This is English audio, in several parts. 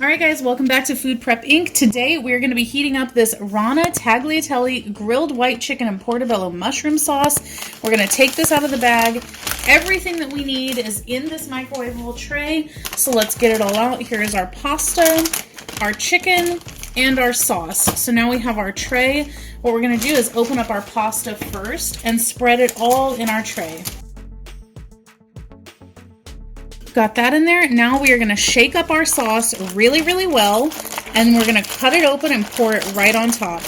All right, guys, welcome back to Food Prep Inc. Today, we're going to be heating up this Rana Tagliatelle grilled white chicken and portobello mushroom sauce. We're going to take this out of the bag. Everything that we need is in this microwavable tray. So let's get it all out. Here's our pasta, our chicken, and our sauce. So now we have our tray. What we're going to do is open up our pasta first and spread it all in our tray. Got that in there. Now we are going to shake up our sauce really, really well, and we're going to cut it open and pour it right on top.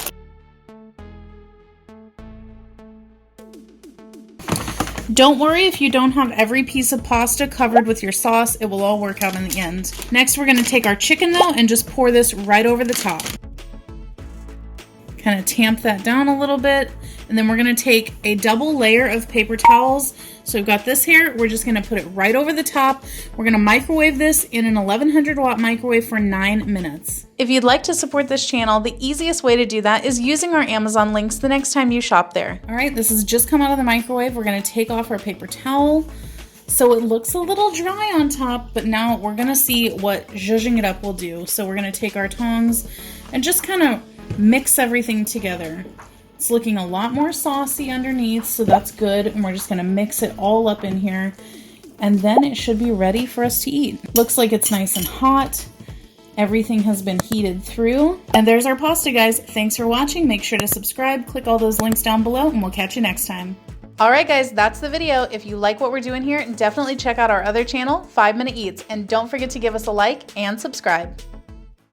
Don't worry if you don't have every piece of pasta covered with your sauce. It will all work out in the end. Next, we're going to take our chicken though and just pour this right over the top. Kind of tamp that down a little bit, and then we're going to take a double layer of paper towels. So we've got this here. We're just going to put it right over the top. We're going to microwave this in an 1100 watt microwave for 9 minutes. If you'd like to support this channel, the easiest way to do that is using our Amazon links the next time you shop there. All right, this has just come out of the microwave. We're going to take off our paper towel. So it looks a little dry on top, but now we're going to see what zhuzhing it up will do. So we're going to take our tongs and just kind of mix everything together. It's looking a lot more saucy underneath, so that's good. And we're just gonna mix it all up in here, and then it should be ready for us to eat. Looks like it's nice and hot. Everything has been heated through. And there's our pasta, guys. Thanks for watching. Make sure to subscribe, click all those links down below, and we'll catch you next time. All right, guys, that's the video. If you like what we're doing here, definitely check out our other channel, 5 Minute Eats, and don't forget to give us a like and subscribe.